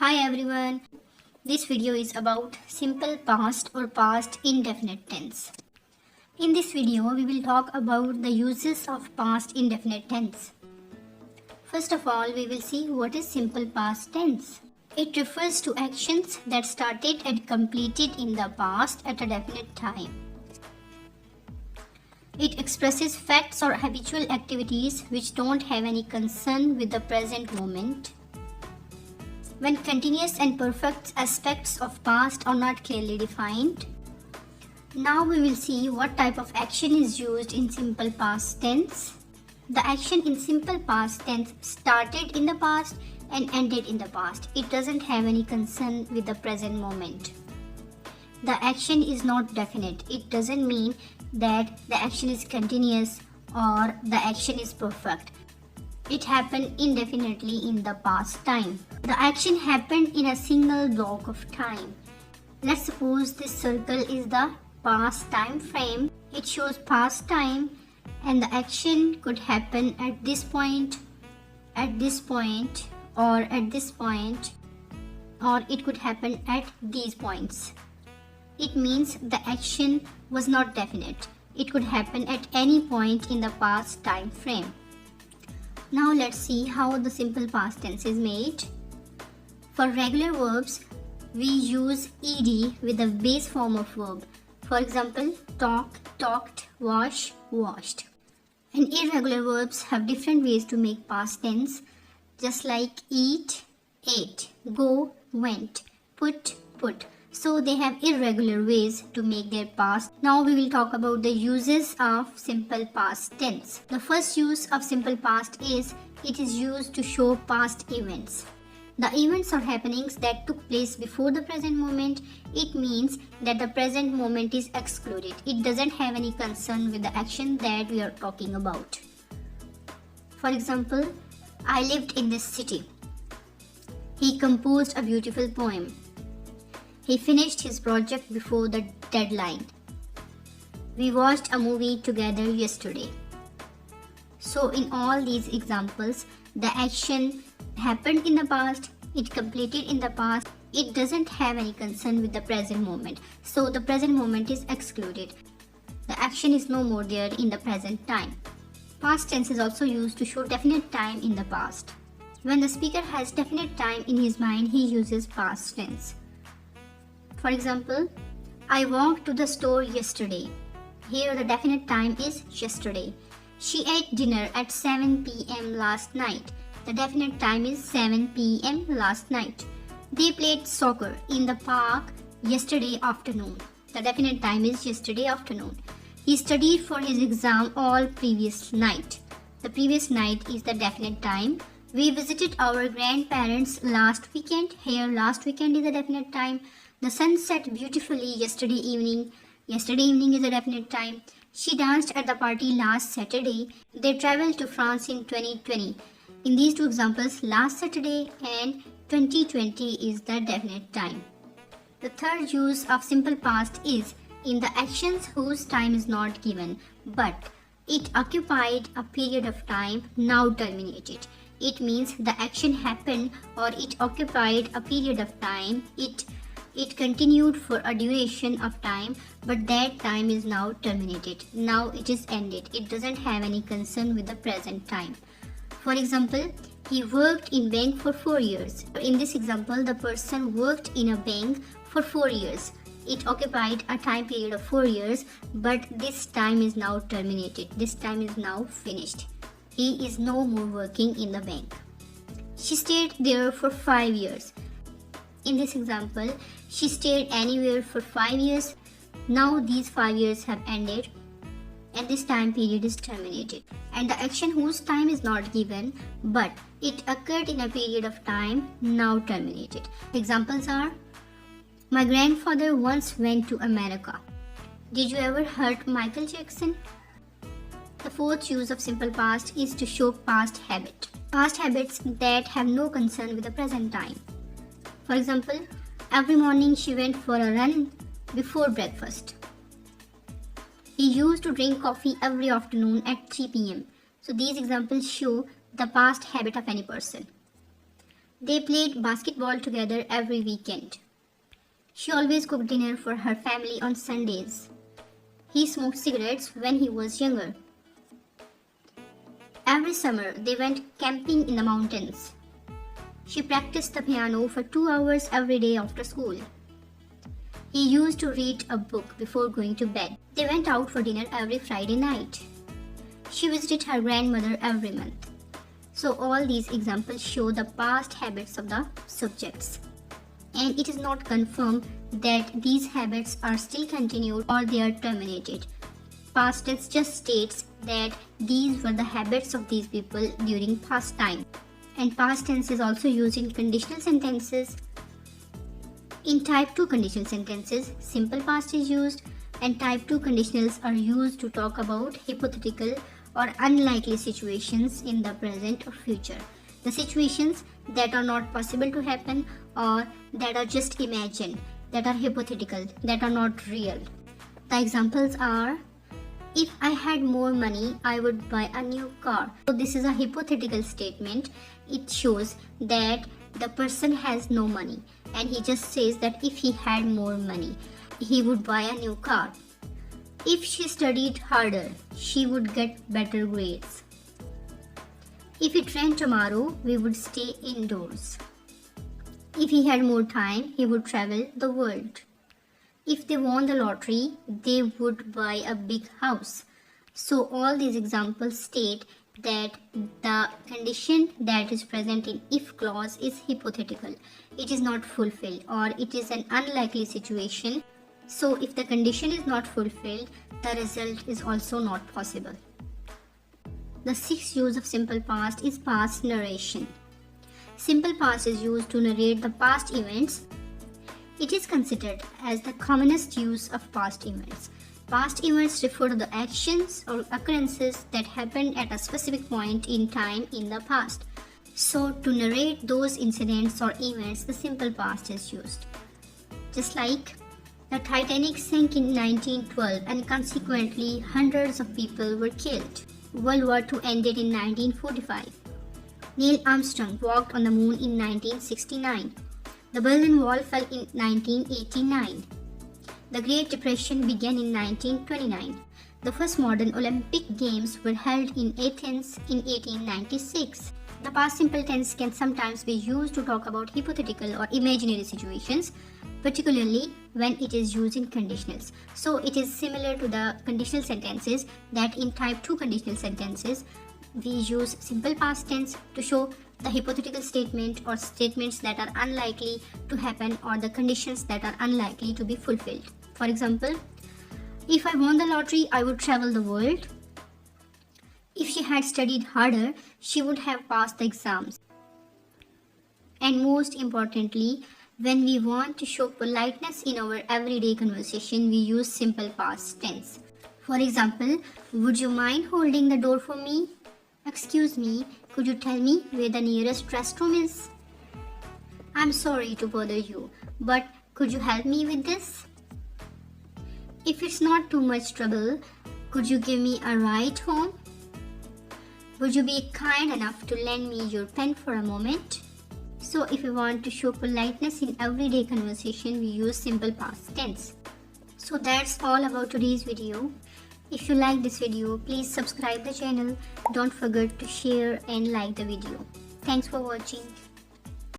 Hi everyone, this video is about simple past or past indefinite tense. In this video, we will talk about the uses of past indefinite tense. First of all, we will see what is simple past tense. It refers to actions that started and completed in the past at a definite time. It expresses facts or habitual activities which don't have any concern with the present moment. When continuous and perfect aspects of past are not clearly defined. Now we will see what type of action is used in simple past tense. The action in simple past tense started in the past and ended in the past. It doesn't have any concern with the present moment. The action is not definite. It doesn't mean that the action is continuous or the action is perfect. It happened indefinitely in the past time. The action happened in a single block of time. Let's suppose this circle is the past time frame. It shows past time and the action could happen at this point, at this point, or at this point, or it could happen at these points. It means the action was not definite. It could happen at any point in the past time frame. Now let's see how the simple past tense is made. For regular verbs, we use ed with the base form of verb. For example, talk, talked, wash, washed. And irregular verbs have different ways to make past tense, just like eat, ate, go, went, put, put. So they have irregular ways to make their past. Now we will talk about the uses of simple past tense. The first use of simple past is it is used to show past events. The events or happenings that took place before the present moment. It means that the present moment is excluded. It doesn't have any concern with the action that we are talking about. For example, I lived in this city. He composed a beautiful poem. He finished his project before the deadline. We watched a movie together yesterday. So in all these examples, the action happened in the past, it completed in the past, it doesn't have any concern with the present moment. So the present moment is excluded. The action is no more there in the present time. Past tense is also used to show definite time in the past. When the speaker has definite time in his mind, he uses past tense. For example, I walked to the store yesterday. Here the definite time is yesterday. She ate dinner at 7 p.m. last night. The definite time is 7 p.m. last night. They played soccer in the park yesterday afternoon. The definite time is yesterday afternoon. He studied for his exam all previous night. The previous night is the definite time. We visited our grandparents last weekend. Here last weekend is the definite time. The sun set beautifully yesterday evening. Yesterday evening is a definite time. She danced at the party last Saturday. They traveled to France in 2020. In these two examples, last Saturday and 2020 is the definite time. The third use of simple past is in the actions whose time is not given, but it occupied a period of time, now terminated. It means the action happened or it occupied a period of time. It continued for a duration of time, but that time is now terminated. Now it is ended. It doesn't have any concern with the present time. For example, he worked in bank for 4 years. In this example, the person worked in a bank for 4 years. It occupied a time period of 4 years, but this time is now terminated. This time is now finished. He is no more working in the bank. She stayed there for 5 years. In this example, she stayed anywhere for 5 years. Now these 5 years have ended and this time period is terminated. And the action whose time is not given, but it occurred in a period of time, now terminated. Examples are, my grandfather once went to America. Did you ever heard Michael Jackson? The fourth use of simple past is to show past habit. Past habits that have no concern with the present time. For example, every morning she went for a run before breakfast. He used to drink coffee every afternoon at 3 p.m. So these examples show the past habit of any person. They played basketball together every weekend. She always cooked dinner for her family on Sundays. He smoked cigarettes when he was younger. Every summer, they went camping in the mountains. She practiced the piano for 2 hours every day after school. He used to read a book before going to bed. They went out for dinner every Friday night. She visited her grandmother every month. So all these examples show the past habits of the subjects. And it is not confirmed that these habits are still continued or they are terminated. Past tense just states that these were the habits of these people during past time. And past tense is also used in conditional sentences. In type 2 conditional sentences, simple past is used, and type 2 conditionals are used to talk about hypothetical or unlikely situations in the present or future. The situations that are not possible to happen or that are just imagined, that are hypothetical, that are not real. The examples are, if I had more money, I would buy a new car. So this is a hypothetical statement. It shows that the person has no money, and he just says that if he had more money, he would buy a new car. If she studied harder, she would get better grades. If it rained tomorrow, we would stay indoors. If he had more time, he would travel the world. If they won the lottery, they would buy a big house. So all these examples state that the condition that is present in if clause is hypothetical. It is not fulfilled, or it is an unlikely situation. So if the condition is not fulfilled, the result is also not possible. The sixth use of simple past is past narration. Simple past is used to narrate the past events. It is considered as the commonest use of past events. Past events refer to the actions or occurrences that happened at a specific point in time in the past. So to narrate those incidents or events, the simple past is used. Just like the Titanic sank in 1912 and consequently hundreds of people were killed. World War II ended in 1945. Neil Armstrong walked on the moon in 1969. The Berlin Wall fell in 1989. The Great Depression began in 1929. The first modern Olympic Games were held in Athens in 1896. The past simple tense can sometimes be used to talk about hypothetical or imaginary situations, particularly when it is used in conditionals. So it is similar to the conditional sentences that in type 2 conditional sentences, we use simple past tense to show the hypothetical statement or statements that are unlikely to happen or the conditions that are unlikely to be fulfilled. For example, if I won the lottery, I would travel the world. If she had studied harder, she would have passed the exams. And most importantly, when we want to show politeness in our everyday conversation, we use simple past tense. For example, would you mind holding the door for me? Excuse me, could you tell me where the nearest restroom is? I'm sorry to bother you, but could you help me with this? If it's not too much trouble, could you give me a ride home? Would you be kind enough to lend me your pen for a moment? So if we want to show politeness in everyday conversation, we use simple past tense. So that's all about today's video. If you like this video, please subscribe the channel. Don't forget to share and like the video. Thanks for watching.